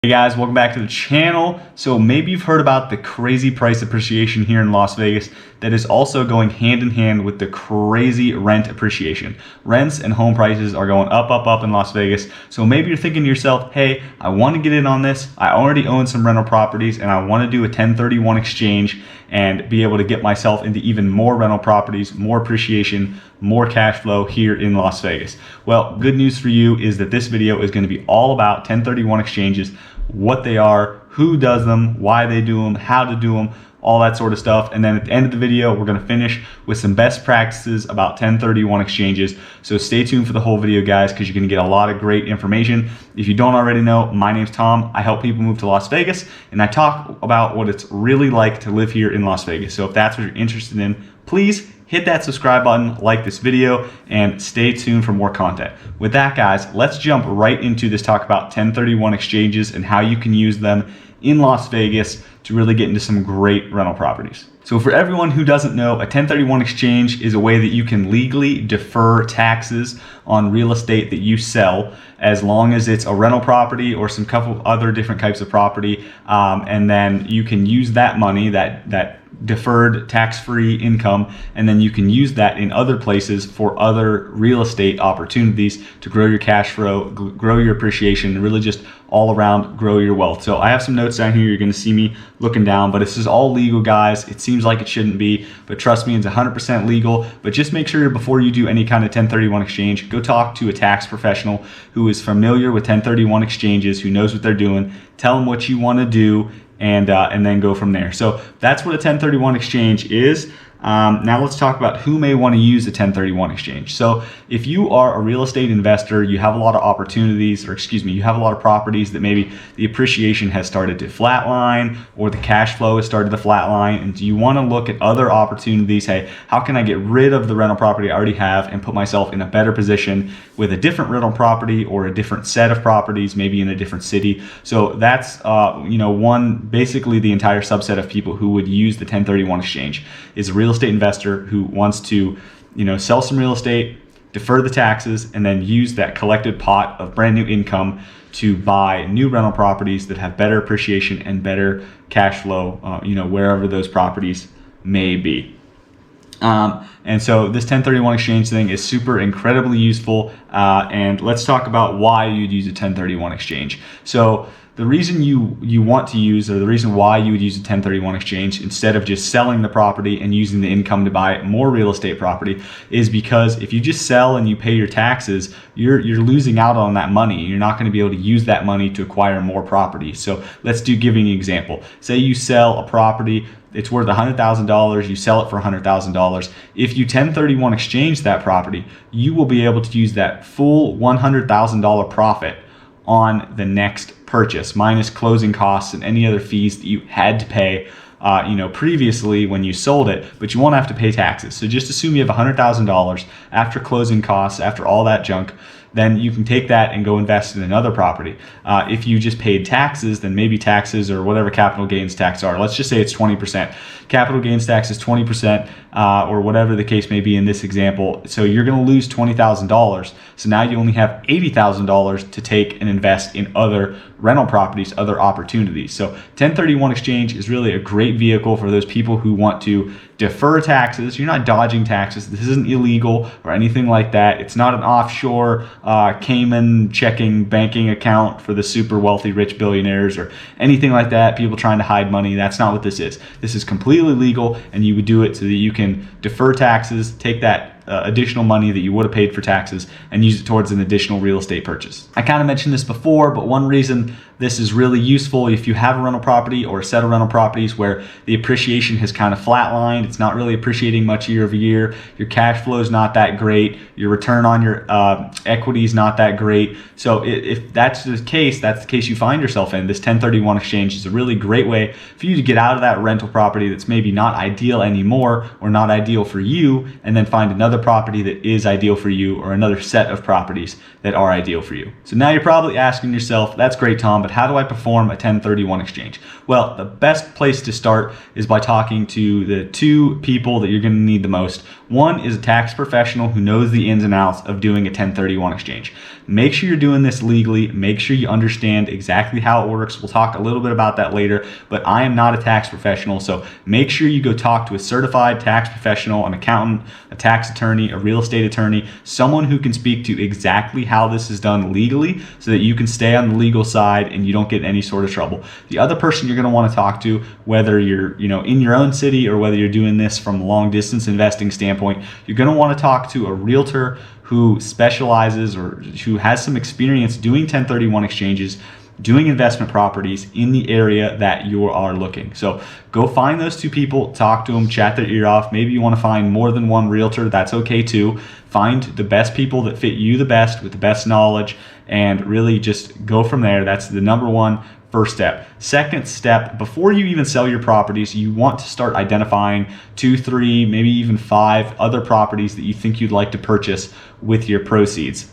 Hey guys, welcome back to the channel. So maybe you've heard about the crazy price appreciation here in Las Vegas that is also going hand in hand with the crazy rent appreciation. Rents and home prices are going up in Las Vegas. So maybe you're thinking to yourself, hey, I want to get in on this. I already own some rental properties and I want to do a 1031 exchange and be able to get myself into even more rental properties, more appreciation, more cash flow here in Las Vegas. Well, good news for you is that this video is going to be all about 1031 exchanges, what they are, who does them, why they do them, how to do them, all that sort of stuff. And then at the end of the video, we're going to finish with some best practices about 1031 exchanges. So stay tuned for the whole video, guys, because you're going to get a lot of great information. If you don't already know, my name's Tom. I help people move to Las Vegas, and I talk about what it's really like to live here in Las Vegas. So if that's what you're interested in, please hit that subscribe button, like this video, and stay tuned for more content. With that, guys, let's jump right into this talk about 1031 exchanges and how you can use them in Las Vegas to really get into some great rental properties. So for everyone who doesn't know, a 1031 exchange is a way that you can legally defer taxes on real estate that you sell, as long as it's a rental property or some couple of other different types of property, and then you can use that money, that deferred tax-free income, and then you can use that in other places for other real estate opportunities to grow your cash flow, grow your appreciation, and really just all around grow your wealth. So I have some notes down here. You're going to see me looking down, but this is all legal, guys. It seems like it shouldn't be, but trust me, it's 100% legal. But just make sure before you do any kind of 1031 exchange, go talk to a tax professional who is familiar with 1031 exchanges, who knows what they're doing. Tell them what you want to do, and then go from there. So that's what a 1031 exchange is. Now let's talk about who may want to use a 1031 exchange. So if you are a real estate investor, you have a lot of opportunities, or excuse me, you have a lot of properties that maybe the appreciation has started to flatline or the cash flow has started to flatline, and you want to look at other opportunities. Hey, how can I get rid of the rental property I already have and put myself in a better position with a different rental property or a different set of properties, maybe in a different city? So that's basically the entire subset of people who would use the 1031 exchange is a real estate investor who wants to, sell some real estate, defer the taxes, and then use that collected pot of brand new income to buy new rental properties that have better appreciation and better cash flow, wherever those properties may be. And so this 1031 exchange thing is super incredibly useful. And let's talk about why you'd use a 1031 exchange. So the reason you want to use, or the reason why you would use a 1031 exchange instead of just selling the property and using the income to buy more real estate property, is because if you just sell and you pay your taxes, you're losing out on that money. You're not going to be able to use that money to acquire more property. So let's give you an example. Say you sell a property, it's worth $100,000, you sell it for $100,000. If you 1031 exchange that property, you will be able to use that full $100,000 profit on the next purchase, minus closing costs and any other fees that you had to pay previously when you sold it, but you won't have to pay taxes. So just assume you have $100,000 after closing costs, after all that junk, then you can take that and go invest in another property. If you just paid taxes, then maybe taxes or whatever capital gains tax are, let's just say it's 20%. Capital gains tax is 20%, or whatever the case may be in this example. So you're going to lose $20,000. So now you only have $80,000 to take and invest in other rental properties, other opportunities. So 1031 exchange is really a great vehicle for those people who want to defer taxes. You're not dodging taxes. This isn't illegal or anything like that. It's not an offshore Cayman checking banking account for the super wealthy rich billionaires or anything like that. People trying to hide money. That's not what this is. This is completely legal, and you would do it so that you can defer taxes, take that additional money that you would have paid for taxes and use it towards an additional real estate purchase. I kind of mentioned this before, but one reason this is really useful if you have a rental property or a set of rental properties where the appreciation has kind of flatlined, it's not really appreciating much year over year, your cash flow is not that great, your return on your equity is not that great. So if that's the case you find yourself in, this 1031 exchange is a really great way for you to get out of that rental property that's maybe not ideal anymore or not ideal for you, and then find another property that is ideal for you, or another set of properties that are ideal for you. So now you're probably asking yourself, that's great, Tom, but how do I perform a 1031 exchange? Well, the best place to start is by talking to the two people that you're going to need the most. One is a tax professional who knows the ins and outs of doing a 1031 exchange. Make sure you're doing this legally. Make sure you understand exactly how it works. We'll talk a little bit about that later, but I am not a tax professional, so make sure you go talk to a certified tax professional, an accountant, a tax attorney, a real estate attorney, someone who can speak to exactly how this is done legally so that you can stay on the legal side and you don't get in any sort of trouble. The other person you're going to want to talk to, whether you're in your own city or whether you're doing this from a long distance investing standpoint, you're going to want to talk to a realtor who specializes or who has some experience doing 1031 exchanges, doing investment properties in the area that you are looking. So go find those two people, talk to them, chat their ear off. Maybe you want to find more than one realtor. That's okay too. Find the best people that fit you the best with the best knowledge and really just go from there. That's the number one first step. Second step, before you even sell your properties, you want to start identifying 2, 3, maybe even 5 other properties that you think you'd like to purchase with your proceeds.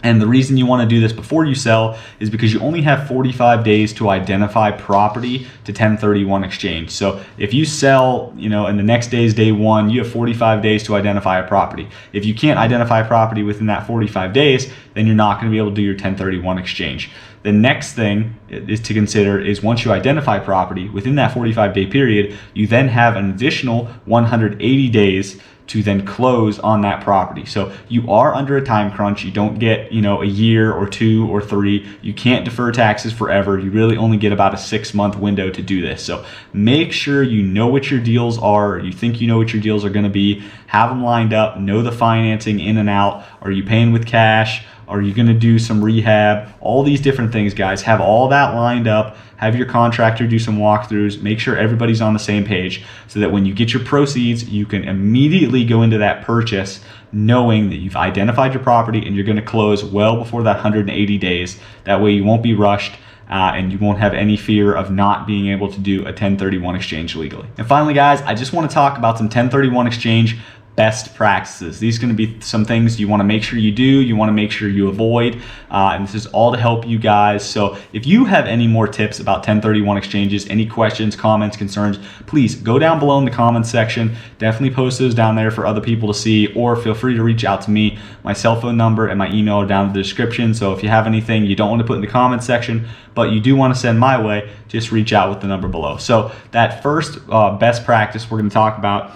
And the reason you want to do this before you sell is because you only have 45 days to identify property to 1031 exchange. So if you sell, in the next day is day 1, you have 45 days to identify a property. If you can't identify a property within that 45 days, then you're not going to be able to do your 1031 exchange. The next thing is to consider is once you identify property within that 45-day period, you then have an additional 180 days to then close on that property. So you are under a time crunch. You don't get, a year or 2 or 3. You can't defer taxes forever. You really only get about a 6-month window to do this. So make sure you know what your deals are. Or you think you know what your deals are going to be. Have them lined up. Know the financing in and out. Are you paying with cash? Are you going to do some rehab? All these different things, guys. Have all that lined up. Have your contractor do some walkthroughs. Make sure everybody's on the same page so that when you get your proceeds, you can immediately go into that purchase knowing that you've identified your property and you're going to close well before that 180 days. That way you won't be rushed. And you won't have any fear of not being able to do a 1031 exchange legally. And finally, guys, I just want to talk about some 1031 exchange best practices. These are going to be some things you want to make sure you do, you want to make sure you avoid, and this is all to help you guys. So if you have any more tips about 1031 exchanges, any questions, comments, concerns, please go down below in the comments section. Definitely post those down there for other people to see, or feel free to reach out to me. My cell phone number and my email are down in the description. So if you have anything you don't want to put in the comments section, but you do want to send my way, just reach out with the number below. So that first best practice we're going to talk about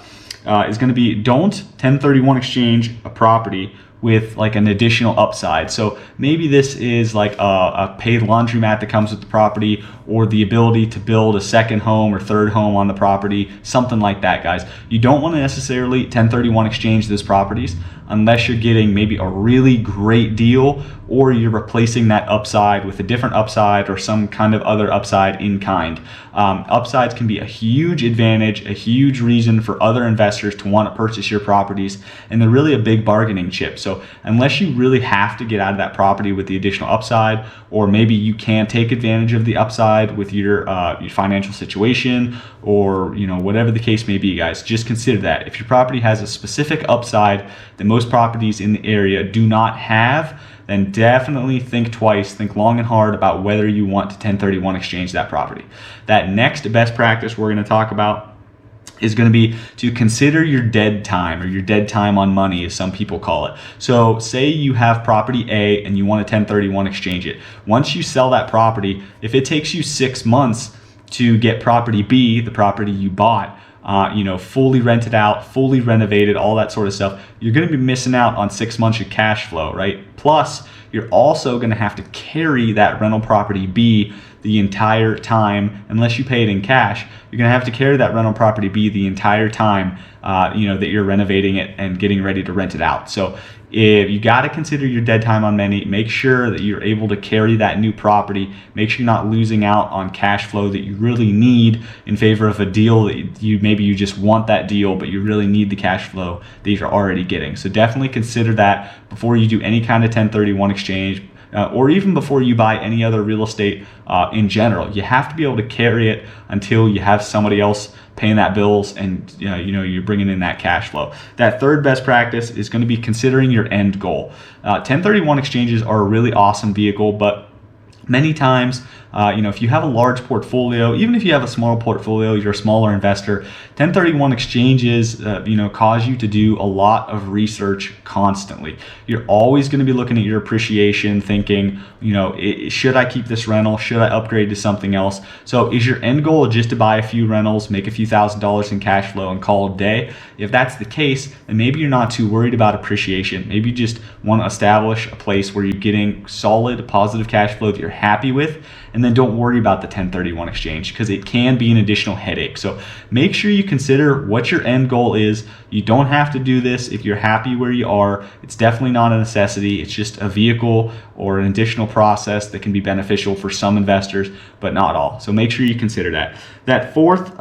is going to be don't 1031 exchange a property with like an additional upside. So maybe this is like a paid laundromat that comes with the property, or the ability to build a second home or third home on the property, something like that, guys. You don't want to necessarily 1031 exchange those properties unless you're getting maybe a really great deal, or you're replacing that upside with a different upside or some kind of other upside in kind. Upsides can be a huge advantage, a huge reason for other investors to want to purchase your properties, and they're really a big bargaining chip. So unless you really have to get out of that property with the additional upside, or maybe you can take advantage of the upside with your financial situation, or whatever the case may be, guys, just consider that. If your property has a specific upside that most properties in the area do not have, then definitely think twice, think long and hard about whether you want to 1031 exchange that property. That next best practice we're going to talk about is going to be to consider your dead time, or your dead time on money, as some people call it. So say you have property A and you want to 1031 exchange it. Once you sell that property, if it takes you 6 months to get property B, the property you bought, fully rented out, fully renovated, all that sort of stuff, you're going to be missing out on 6 months of cash flow, right? Plus, you're also going to have to carry that rental property B the entire time. Unless you pay it in cash, you're going to have to carry that rental property B the entire time, that you're renovating it and getting ready to rent it out. So if you got to consider your dead time on money, make sure that you're able to carry that new property. Make sure you're not losing out on cash flow that you really need in favor of a deal that you just want that deal, but you really need the cash flow that you're already getting. So definitely consider that before you do any kind of 1031 exchange, or even before you buy any other real estate in general. You have to be able to carry it until you have somebody else paying that bills, and you're bringing in that cash flow. That third best practice is going to be considering your end goal. 1031 exchanges are a really awesome vehicle, but many times If you have a large portfolio, even if you have a small portfolio, you're a smaller investor, 1031 exchanges, cause you to do a lot of research constantly. You're always going to be looking at your appreciation, thinking, should I keep this rental? Should I upgrade to something else? So is your end goal just to buy a few rentals, make a few $1,000s in cash flow and call it a day? If that's the case, then maybe you're not too worried about appreciation. Maybe you just want to establish a place where you're getting solid, positive cash flow that you're happy with, and then don't worry about the 1031 exchange because it can be an additional headache. So make sure you consider what your end goal is. You don't have to do this if you're happy where you are. It's definitely not a necessity. It's just a vehicle or an additional process that can be beneficial for some investors, but not all. So make sure you consider that. That fourth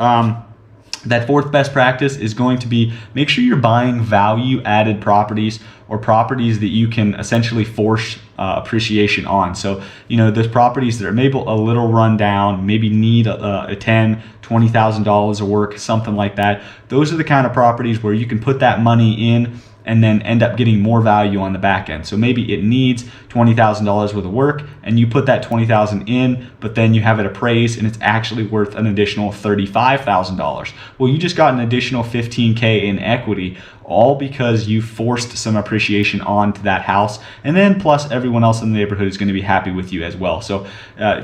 best practice is going to be make sure you're buying value added properties or properties that you can essentially force appreciation on. So, those properties that are maybe a little run down, maybe need a $10,000, $20,000 of work, something like that. Those are the kind of properties where you can put that money in and then end up getting more value on the back end. So maybe it needs $20,000 worth of work and you put that $20,000 in, but then you have it appraised and it's actually worth an additional $35,000. Well, you just got an additional $15K in equity, all because you forced some appreciation onto that house. And then plus everyone else in the neighborhood is going to be happy with you as well. So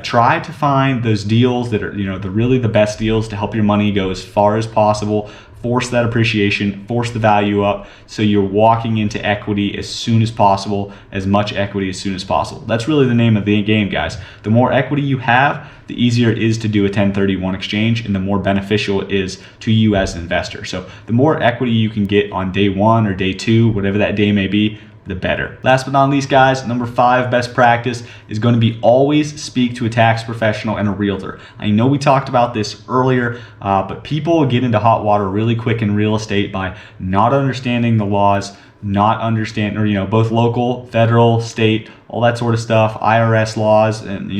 try to find those deals that are, really the best deals to help your money go as far as possible. Force that appreciation, force the value up so you're walking into equity as soon as possible, as much equity as soon as possible. That's really the name of the game, guys. The more equity you have, the easier it is to do a 1031 exchange and the more beneficial it is to you as an investor. So the more equity you can get on day one or day two, whatever that day may be, the better. Last but not least, guys, number 5 best practice is going to be always speak to a tax professional and a realtor. I know we talked about this earlier, but people get into hot water really quick in real estate by not understanding the laws, not understand, or both local, federal, state, all that sort of stuff, IRS laws, and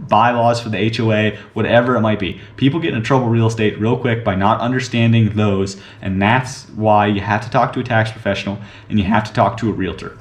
bylaws for the HOA, whatever it might be. People get into trouble with real estate real quick by not understanding those, and that's why you have to talk to a tax professional and you have to talk to a realtor.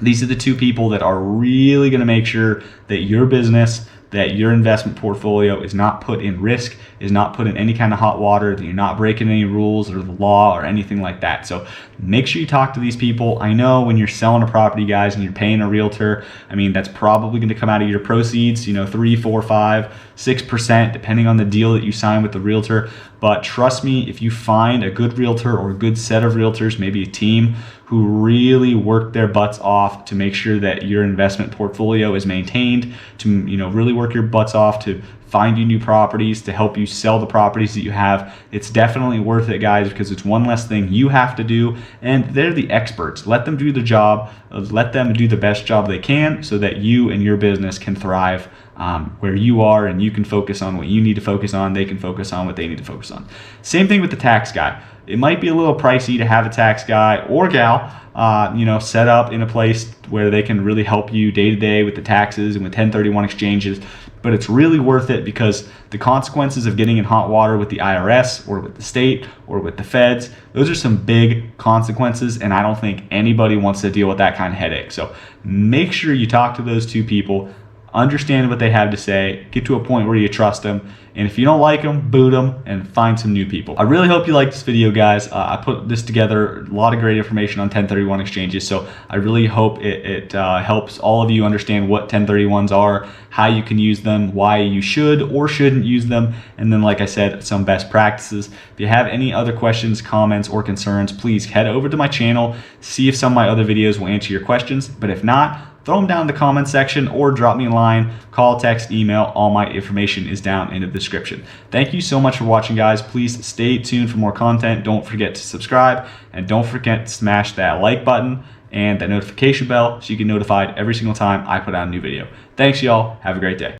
These are the two people that are really going to make sure that your business, that your investment portfolio is not put in risk, is not put in any kind of hot water, that you're not breaking any rules or the law or anything like that. So make sure you talk to these people. I know when you're selling a property, guys, and you're paying a realtor, that's probably going to come out of your proceeds, 3, 4, 5, 6%, depending on the deal that you sign with the realtor. But trust me, if you find a good realtor or a good set of realtors, maybe a team who really work their butts off to make sure that your investment portfolio is maintained, to really work your butts off to find you new properties, to help you sell the properties that you have, it's definitely worth it, guys, because it's one less thing you have to do, and they're the experts. Let them do the job, let them do the best job they can so that you and your business can thrive where you are, and you can focus on what you need to focus on, they can focus on what they need to focus on. Same thing with the tax guy. It might be a little pricey to have a tax guy or gal set up in a place where they can really help you day to day with the taxes and with 1031 exchanges, but it's really worth it because the consequences of getting in hot water with the IRS or with the state or with the feds, those are some big consequences, and I don't think anybody wants to deal with that kind of headache. So make sure you talk to those two people, understand what they have to say, get to a point where you trust them, and if you don't like them, boot them and find some new people. I really hope you liked this video, guys. I put this together, a lot of great information on 1031 exchanges, so I really hope it helps all of you understand what 1031s are, how you can use them, why you should or shouldn't use them, and then, like I said, some best practices. If you have any other questions, comments, or concerns, please head over to my channel, see if some of my other videos will answer your questions, but if not, throw them down in the comment section or drop me a line, call, text, email. All my information is down in the description. Thank you so much for watching, guys. Please stay tuned for more content. Don't forget to subscribe, and don't forget to smash that like button and that notification bell so you get notified every single time I put out a new video. Thanks, y'all. Have a great day.